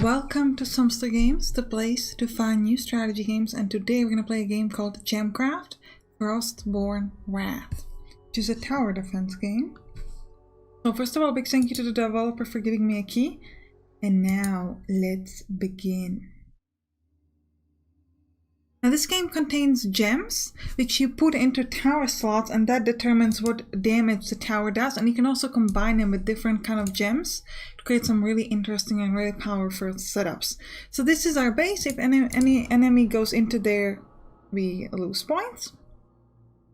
Welcome to Sampstra Games, the place to find new strategy games, and today we're going to play a game called GemCraft Frostborn Wrath, which is a tower defense game. So first of all, big thank you to the developer for giving me a key, and now let's begin. Now this game contains gems, which you put into tower slots, and that determines what damage the tower does, and you can also combine them with different kind of gems to create some really interesting and really powerful setups. So this is our base. If any enemy goes into there, we lose points.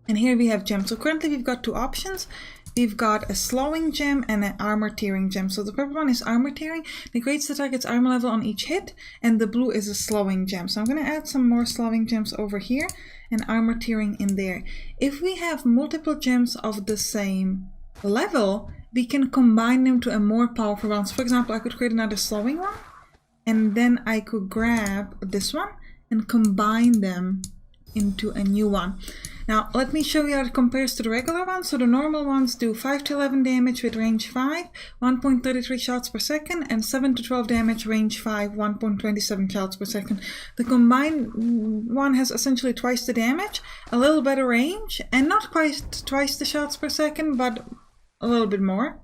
And here we have gems. So currently we've got two options. We've got a slowing gem and an armor tiering gem. So the purple one is armor tiering. It creates the target's armor level on each hit, and the blue is a slowing gem. So I'm going to add some more slowing gems over here and armor tiering in there. If we have multiple gems of the same level, we can combine them to a more powerful one. So for example, I could create another slowing one, and then I could grab this one and combine them into a new one. Now let me show you how it compares to the regular ones. So the normal ones do 5 to 11 damage with range 5, 1.33 shots per second, and 7 to 12 damage, range 5, 1.27 shots per second. The combined one has essentially twice the damage, a little better range, and not quite twice the shots per second, but a little bit more.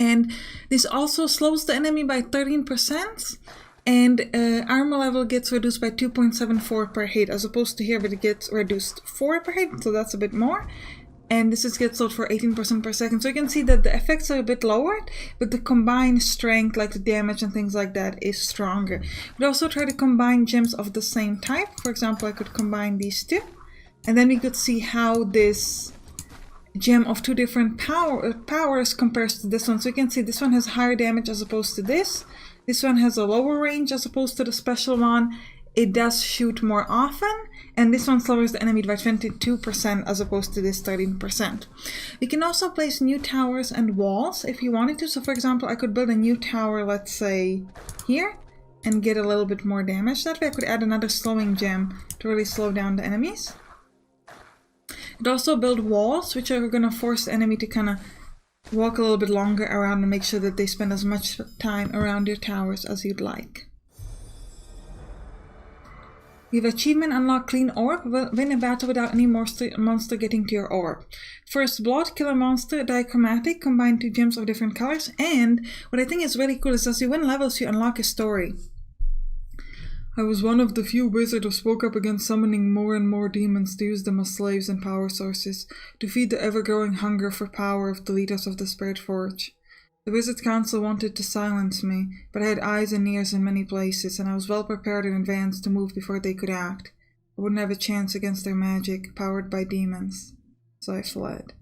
And this also slows the enemy by 13%. And armor level gets reduced by 2.74 per hit, as opposed to here where it gets reduced 4 per hit, so that's a bit more. And this gets sold for 18% per second. So you can see that the effects are a bit lowered, but the combined strength, like the damage and things like that, is stronger. We also try to combine gems of the same type. For example, I could combine these two, and then we could see how this gem of two different powers compares to this one. So you can see this one has higher damage as opposed to this. This one has a lower range as opposed to the special one. It does shoot more often, and this one slows the enemy by 22% as opposed to this 13%. We can also place new towers and walls if you wanted to. So for example, I could build a new tower, let's say here, and get a little bit more damage. That way I could add another slowing gem to really slow down the enemies. I'd also build walls, which are going to force the enemy to kind of walk a little bit longer around and make sure that they spend as much time around your towers as you'd like. We have achievement unlock clean orb. Win a battle without any monster getting to your orb. First blood, kill a monster, dichromatic, combine two gems of different colors. And what I think is really cool is as you win levels, you unlock a story. I was one of the few wizards who spoke up against summoning more and more demons to use them as slaves and power sources, to feed the ever-growing hunger for power of the leaders of the Spiritforge. The Wizard Council wanted to silence me, but I had eyes and ears in many places, and I was well prepared in advance to move before they could act. I wouldn't have a chance against their magic, powered by demons. So I fled.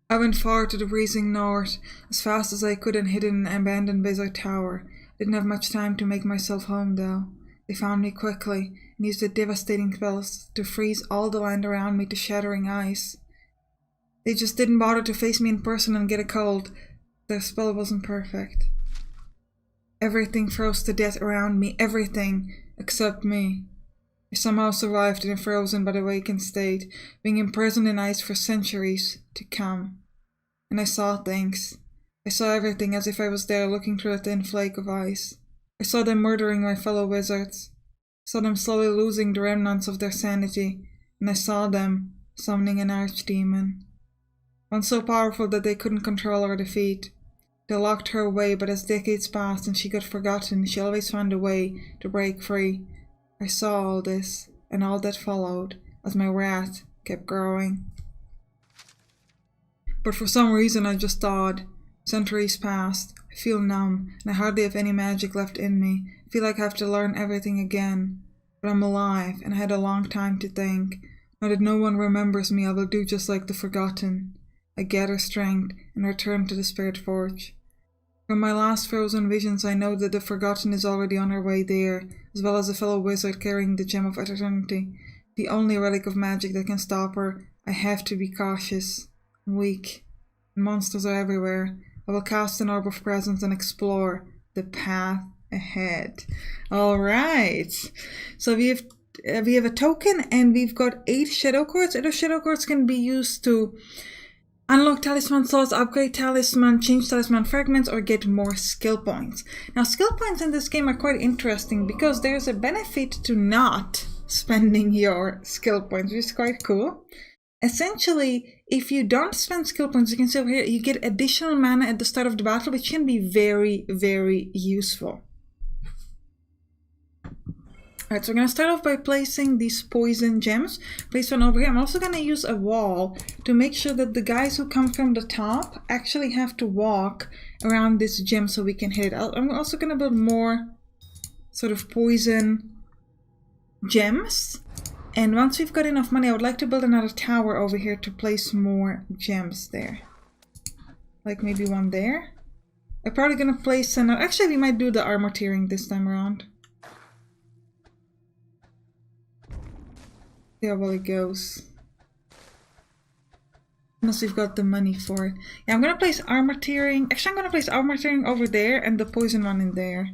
I went far to the freezing north, as fast as I could, and hid in an abandoned wizard tower. Didn't have much time to make myself home, though. They found me quickly, and used their devastating spells to freeze all the land around me to shattering ice. They just didn't bother to face me in person and get a cold. Their spell wasn't perfect. Everything froze to death around me, everything, except me. I somehow survived in a frozen but awakened state, being imprisoned in ice for centuries to come. And I saw things. I saw everything as if I was there looking through a thin flake of ice. I saw them murdering my fellow wizards. I saw them slowly losing the remnants of their sanity, and I saw them summoning an archdemon. One so powerful that they couldn't control or defeat. They locked her away, but as decades passed and she got forgotten, she always found a way to break free. I saw all this, and all that followed, as my wrath kept growing. But for some reason I just thought, centuries passed, I feel numb, and I hardly have any magic left in me. I feel like I have to learn everything again. But I'm alive, and I had a long time to think. Now that no one remembers me, I will do just like the forgotten. I gather strength, and return to the Spiritforge. From my last frozen visions, I know that the forgotten is already on her way there, as well as a fellow wizard carrying the Gem of Eternity, the only relic of magic that can stop her. I have to be cautious. I'm weak. Monsters are everywhere. I will cast an orb of presence and explore the path ahead. Alright, so we have a token, and we've got 8 shadow cords. Those shadow cords can be used to Unlock talisman slots, upgrade talisman, change talisman fragments, or get more skill points. Now, skill points in this game are quite interesting because there's a benefit to not spending your skill points, which is quite cool. Essentially, if you don't spend skill points, you can see over here, you get additional mana at the start of the battle, which can be very, very useful. Alright, so we're going to start off by placing these poison gems. Place one over here. I'm also going to use a wall to make sure that the guys who come from the top actually have to walk around this gem so we can hit it. I'm also going to build more sort of poison gems. And once we've got enough money, I would like to build another tower over here to place more gems there. Like maybe one there. I'm probably going to place another... Actually, we might do the armor tiering this time around. See how well it goes. Unless we've got the money for it. Yeah, I'm gonna place armor tiering. Actually, I'm gonna place armor tiering over there and the poison one in there.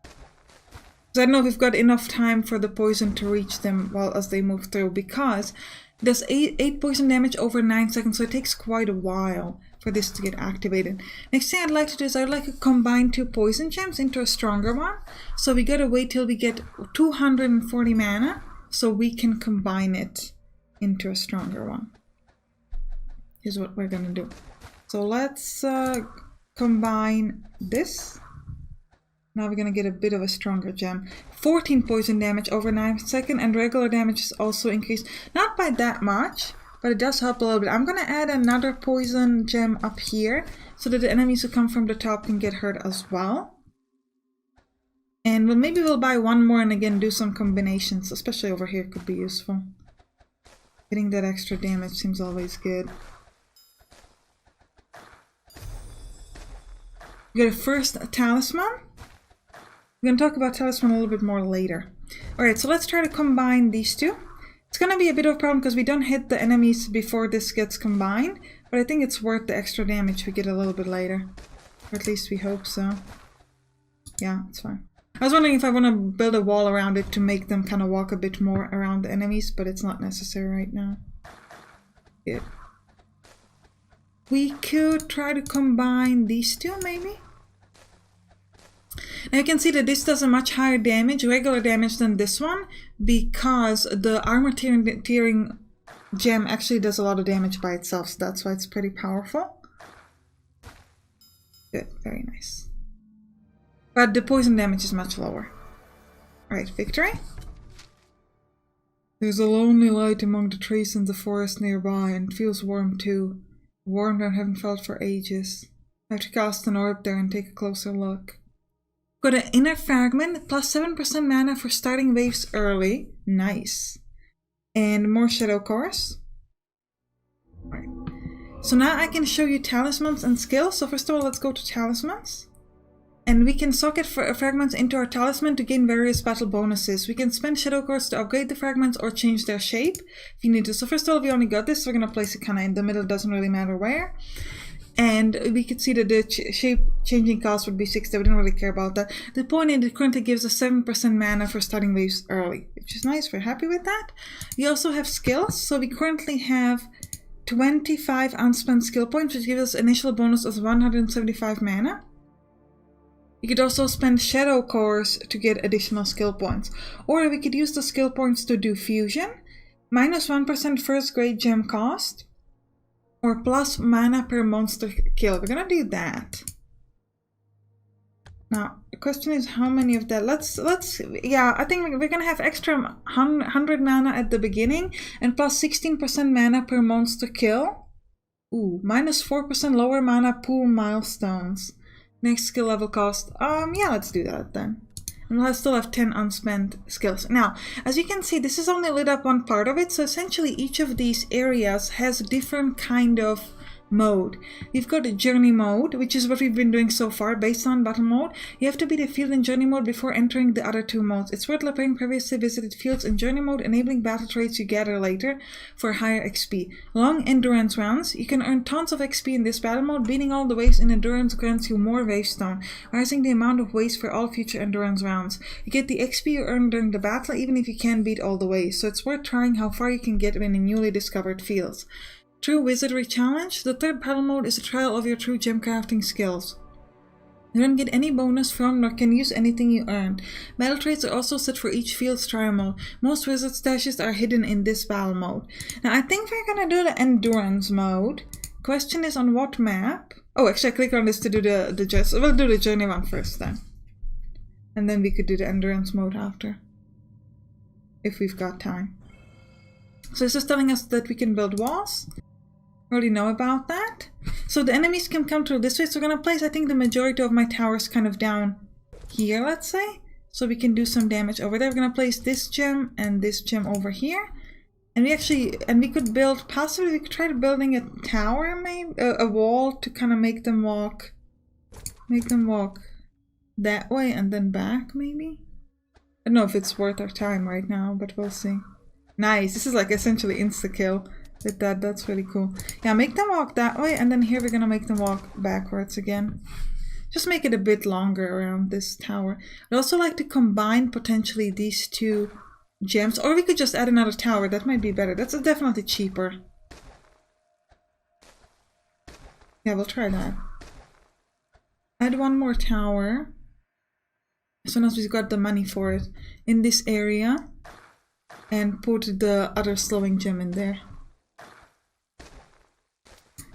Because I don't know if we've got enough time for the poison to reach them while as they move through. Because there's 8 poison damage over 9 seconds, so it takes quite a while for this to get activated. Next thing I'd like to do is I'd like to combine 2 poison gems into a stronger one. So we gotta wait till we get 240 mana. So we can combine it into a stronger one. Here's what we're gonna do. So let's combine this. Now we're gonna get a bit of a stronger gem. 14 poison damage over 9 seconds, and regular damage is also increased. Not by that much, but it does help a little bit. I'm gonna add another poison gem up here so that the enemies who come from the top can get hurt as well. And maybe we'll buy one more and again do some combinations, especially over here could be useful. Getting that extra damage seems always good. We got a first talisman. We're going to talk about talisman a little bit more later. Alright, so let's try to combine these two. It's going to be a bit of a problem because we don't hit the enemies before this gets combined, but I think it's worth the extra damage we get a little bit later. Or at least we hope so. Yeah, it's fine. I was wondering if I want to build a wall around it to make them kind of walk a bit more around the enemies, but it's not necessary right now. Good. We could try to combine these two, maybe? Now you can see that this does a much higher damage, regular damage, than this one, because the armor tiering gem actually does a lot of damage by itself, so that's why it's pretty powerful. Good, very nice. But the poison damage is much lower. Alright, victory. There's a lonely light among the trees in the forest nearby, and it feels warm too. Warm that I haven't felt for ages. I have to cast an orb there and take a closer look. Got an inner fragment, plus 7% mana for starting waves early. Nice. And more shadow cores. Right. So now I can show you talismans and skills. So first of all, let's go to talismans. And we can socket fragments into our talisman to gain various battle bonuses. We can spend shadow cores to upgrade the fragments or change their shape if you need to. So first of all, we only got this, so we're going to place it kind of in the middle, doesn't really matter where. And we could see that the shape changing cost would be 60, we don't really care about that. The point is it currently gives us 7% mana for starting waves early, which is nice, we're happy with that. We also have skills, so we currently have 25 unspent skill points, which gives us initial bonus of 175 mana. You could also spend shadow cores to get additional skill points. Or we could use the skill points to do fusion, minus 1% first grade gem cost, or plus mana per monster kill. We're gonna do that. Now, the question is how many of that? Yeah, I think we're gonna have extra 100 mana at the beginning, and plus 16% mana per monster kill. Ooh, minus 4% lower mana pool milestones. Next skill level cost, yeah, let's do that then. And we'll still have 10 unspent skills. Now, as you can see, this is only lit up one part of it, so essentially each of these areas has a different kind of mode. We've got a journey mode, which is what we've been doing so far based on battle mode. You have to beat a field in journey mode before entering the other two modes. It's worth repairing previously visited fields in journey mode, enabling battle traits you gather later for higher XP. Long endurance rounds. You can earn tons of XP in this battle mode. Beating all the waves in endurance grants you more wavestone, rising the amount of waves for all future endurance rounds. You get the XP you earn during the battle even if you can't beat all the waves, so it's worth trying how far you can get in newly discovered fields. True Wizardry Challenge. The third battle mode is a trial of your true gem crafting skills. You don't get any bonus from nor can use anything you earned. Battle traits are also set for each field's trial mode. Most wizard stashes are hidden in this battle mode. Now I think we're gonna do the endurance mode. Question is on what map? Oh, actually I click on this to do the just. We'll do the journey one first then. And then we could do the endurance mode after. If we've got time. So this is telling us that we can build walls. Already know about that. So the enemies can come through this way. So we're gonna place, I think, the majority of my towers kind of down here, let's say. So we can do some damage over there. We're gonna place this gem and this gem over here. And we could build, possibly we could try to building a tower, maybe a wall to kind of make them walk that way and then back, maybe. I don't know if it's worth our time right now, but we'll see. Nice. This is like essentially insta kill. With that, that's really cool. Yeah, make them walk that way, and then here we're gonna make them walk backwards again. Just make it a bit longer around this tower. I'd also like to combine potentially these two gems, or we could just add another tower. That might be better. That's definitely cheaper. Yeah, we'll try that. Add one more tower. As soon as we've got the money for it in this area, and put the other slowing gem in there.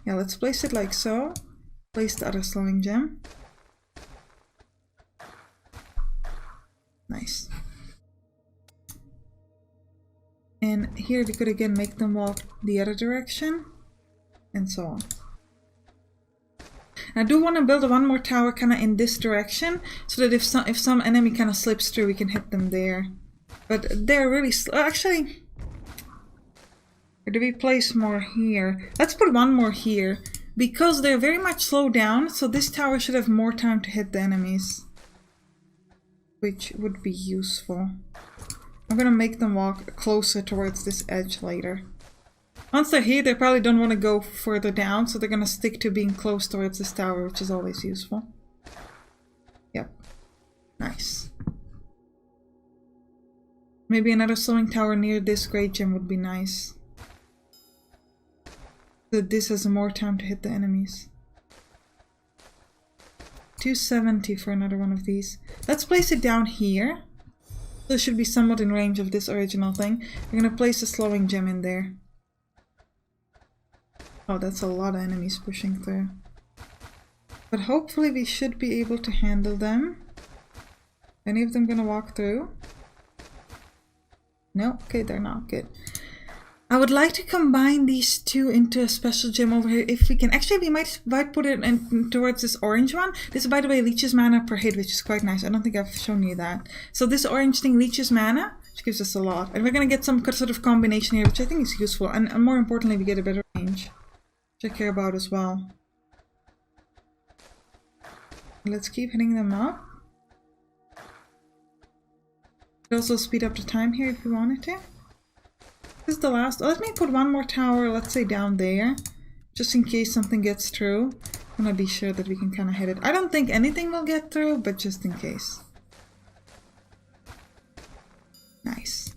Yeah, let's place it like so. Place the other slowing gem. Nice. And here we could again make them walk the other direction. And so on. I do want to build one more tower kind of in this direction. So that if some enemy kind of slips through, we can hit them there. But they're really slow. Actually... Or do we place more here? Let's put one more here. Because they're very much slowed down, so this tower should have more time to hit the enemies. Which would be useful. I'm gonna make them walk closer towards this edge later. Once they're here, they probably don't want to go further down, so they're gonna stick to being close towards this tower, which is always useful. Yep. Nice. Maybe another slowing tower near this great gem would be nice. So this has more time to hit the enemies. 270 for another one of these. Let's place it down here. So it should be somewhat in range of this original thing. We're gonna place a slowing gem in there. Oh, that's a lot of enemies pushing through. But hopefully we should be able to handle them. Any of them gonna walk through? No? Okay, they're not. Good. I would like to combine these two into a special gem over here if we can. Actually, we might put it in towards this orange one. This, by the way, leeches mana per hit, which is quite nice. I don't think I've shown you that. So this orange thing leeches mana, which gives us a lot. And we're going to get some sort of combination here, which I think is useful. And more importantly, we get a better range, which I care about as well. Let's keep hitting them up. Could also speed up the time here if we wanted to. This is the last. Let me put one more tower, let's say down there, just in case something gets through. I'm gonna be sure that we can kind of hit it. I don't think anything will get through, but just in case. Nice.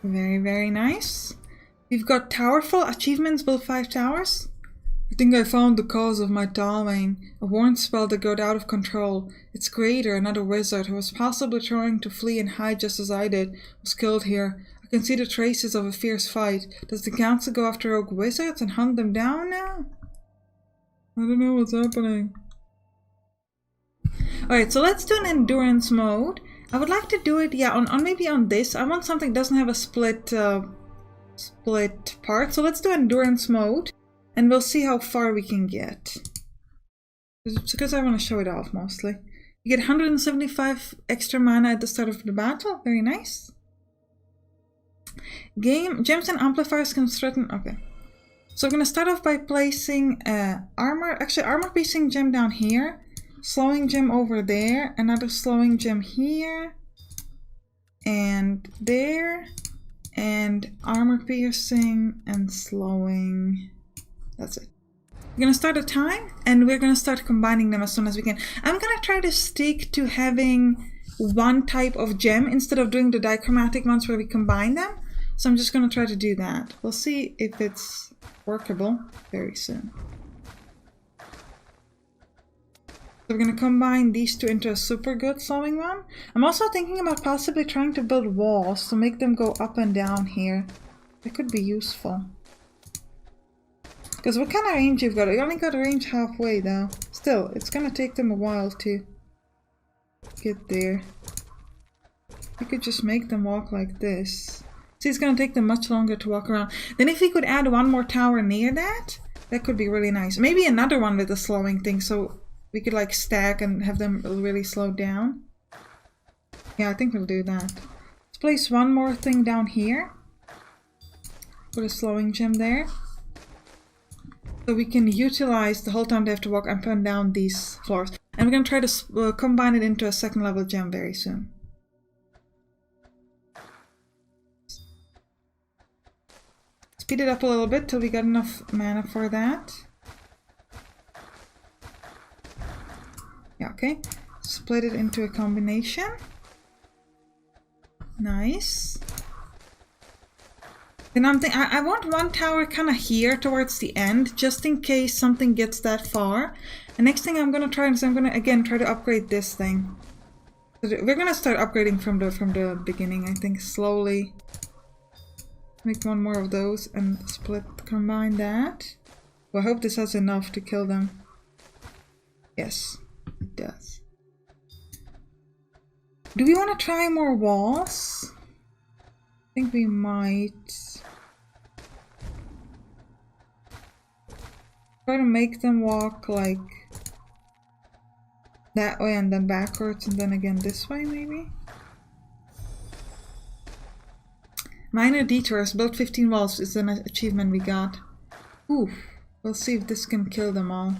Very, very nice. We've got Towerful achievements, build 5 towers. I think I found the cause of my Talwang, a warn spell that got out of control. Its creator, another wizard, who was possibly trying to flee and hide just as I did, was killed here. I can see the traces of a fierce fight. Does the council go after rogue wizards and hunt them down now? I don't know what's happening. Alright, so let's do an endurance mode. I would like to do it, yeah, on maybe on this. I want something that doesn't have a split part. So let's do endurance mode. And we'll see how far we can get. Because I want to show it off mostly. You get 175 extra mana at the start of the battle. Very nice. Gems and amplifiers can threaten. Okay. So we're going to start off by placing armor piercing gem down here. Slowing gem over there. Another slowing gem here. And there. And armor piercing and slowing. That's it. We're gonna start a time and we're gonna start combining them as soon as we can. I'm gonna try to stick to having one type of gem instead of doing the dichromatic ones where we combine them. So I'm just going to try to do that. We'll see if it's workable very soon. So we're going to combine these two into a super good slowing one. I'm also thinking about possibly trying to build walls to make them go up and down here. That could be useful. Because what kind of range you've got? You only got a range halfway though. Still, it's going to take them a while to get there. You could just make them walk like this. See, it's going to take them much longer to walk around. Then if we could add one more tower near that, that could be really nice. Maybe another one with a slowing thing, so we could like stack and have them really slow down. Yeah, I think we'll do that. Let's place one more thing down here. Put a slowing gem there. So we can utilize the whole time they have to walk up and down these floors. And we're going to try to combine it into a second level gem very soon. Speed it up a little bit till we got enough mana for that. Yeah, okay. Split it into a combination. Nice. Then I want one tower kind of here towards the end, just in case something gets that far. The next thing I'm going to try is I'm going to again try to upgrade this thing. So we're going to start upgrading from the beginning, I think, slowly. Make one more of those and combine that. Well, I hope this has enough to kill them. Yes, it does. Do we want to try more walls? I think we might. Try to make them walk like that way and then backwards and then again this way maybe? Minor detours, build 15 walls is an achievement we got. Ooh, we'll see if this can kill them all.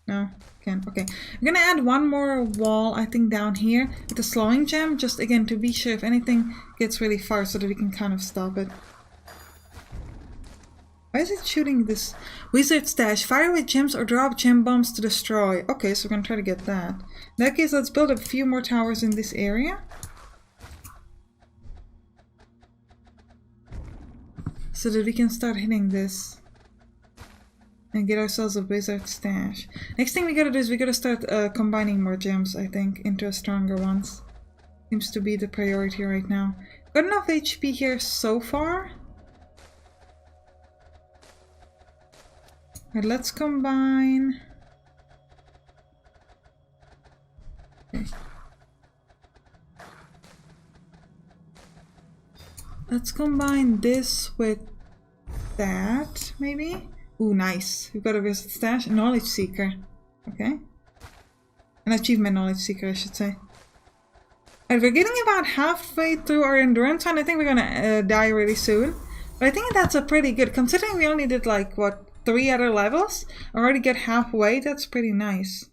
No, can't. Okay. I'm gonna add one more wall, I think, down here with a slowing gem, just again to be sure if anything gets really far so that we can kind of stop it. Why is it shooting this? Wizard stash. Fire with gems or drop gem bombs to destroy. Okay, so we're gonna try to get that. In that case, let's build a few more towers in this area. So that we can start hitting this. And get ourselves a wizard stash. Next thing we gotta do is we gotta start combining more gems, I think, into stronger ones. Seems to be the priority right now. Got enough HP here so far. Right, let's combine. Okay. Let's combine this with that, maybe? Ooh, nice. We've got a wizard stash, a knowledge seeker. Okay. An achievement knowledge seeker, I should say. Alright, we're getting about halfway through our endurance and I think we're gonna die really soon. But I think that's a pretty good, considering we only did like, what, 3 other levels? Already get halfway, that's pretty nice.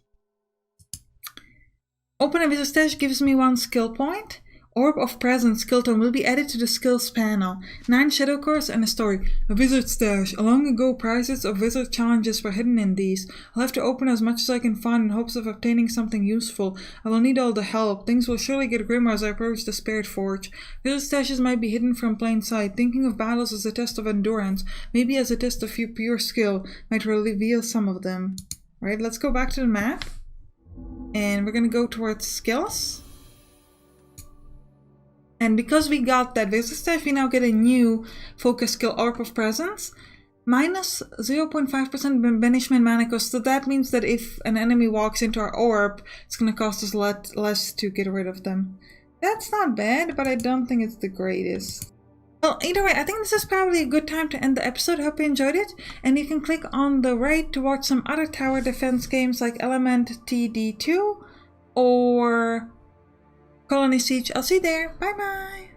Open a wizard stash gives me 1 skill point. Orb of Presence skill tome will be added to the skills panel. 9 shadow cores and a story. A wizard stash. A long ago prizes of wizard challenges were hidden in these. I'll have to open as much as I can find in hopes of obtaining something useful. I will need all the help. Things will surely get grimmer as I approach the Spiritforge. Wizard stashes might be hidden from plain sight. Thinking of battles as a test of endurance, maybe as a test of pure skill, might reveal some of them. Alright, let's go back to the map. And we're gonna go towards skills. And because we got that wizard stash, we now get a new focus skill, Orb of Presence. Minus 0.5% banishment mana cost. So that means that if an enemy walks into our orb, it's going to cost us less to get rid of them. That's not bad, but I don't think it's the greatest. Well, either way, I think this is probably a good time to end the episode. I hope you enjoyed it. And you can click on the right to watch some other tower defense games like Element TD2 or Colony Siege. I'll see you there. Bye bye.